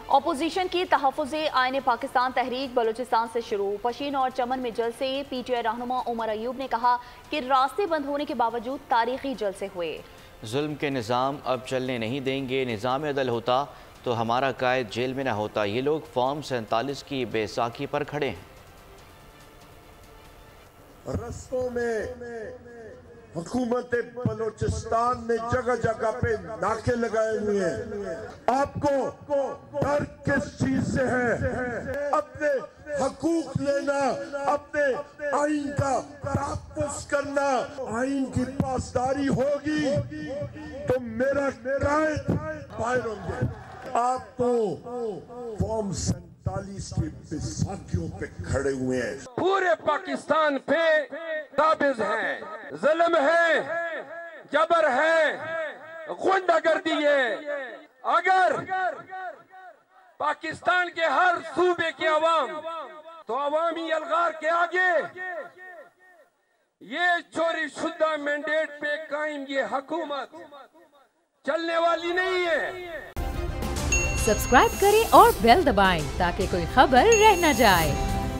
Opposition की तहफ़्फ़ुज़े आईन पाकिस्तान तहरीक बलूचिस्तान से शुरू। पशीन और चमन में जलसे। PTI रहनुमा उमर अयूब ने कहा कि रास्ते बंद होने के बावजूद तारीखी जलसे हुए। जुल्म के निज़ाम अब चलने नहीं देंगे। निज़ाम अदल होता तो हमारा कायद जेल में न होता। ये लोग फॉर्म 47 की बैसाखी पर खड़े हैं। रस्तों में हुकूमत बलूचिस्तान ने जगह जगह पे नाके लगाए हुए हैं। आपको डर किस चीज से है? अपने हकूक लेना, अपने आइन का तहफ़्फ़ुज़ करना। आइन की पासदारी होगी तो मेरा कायद बाहर होंगे। आप तो फॉर्म 47 की बैसाखियों पे खड़े हुए हैं। पूरे पाकिस्तान पे काबिज है, जुल्म है, जबर है, गुंडागर्दी है। अगर पाकिस्तान के हर सूबे के अवाम तो अवामी अलगार के आगे ये चोरी शुदा मैंडेट पे कायम ये हुकूमत चलने वाली नहीं है। सब्सक्राइब करें और बेल दबाएं ताकि कोई खबर रह न जाए।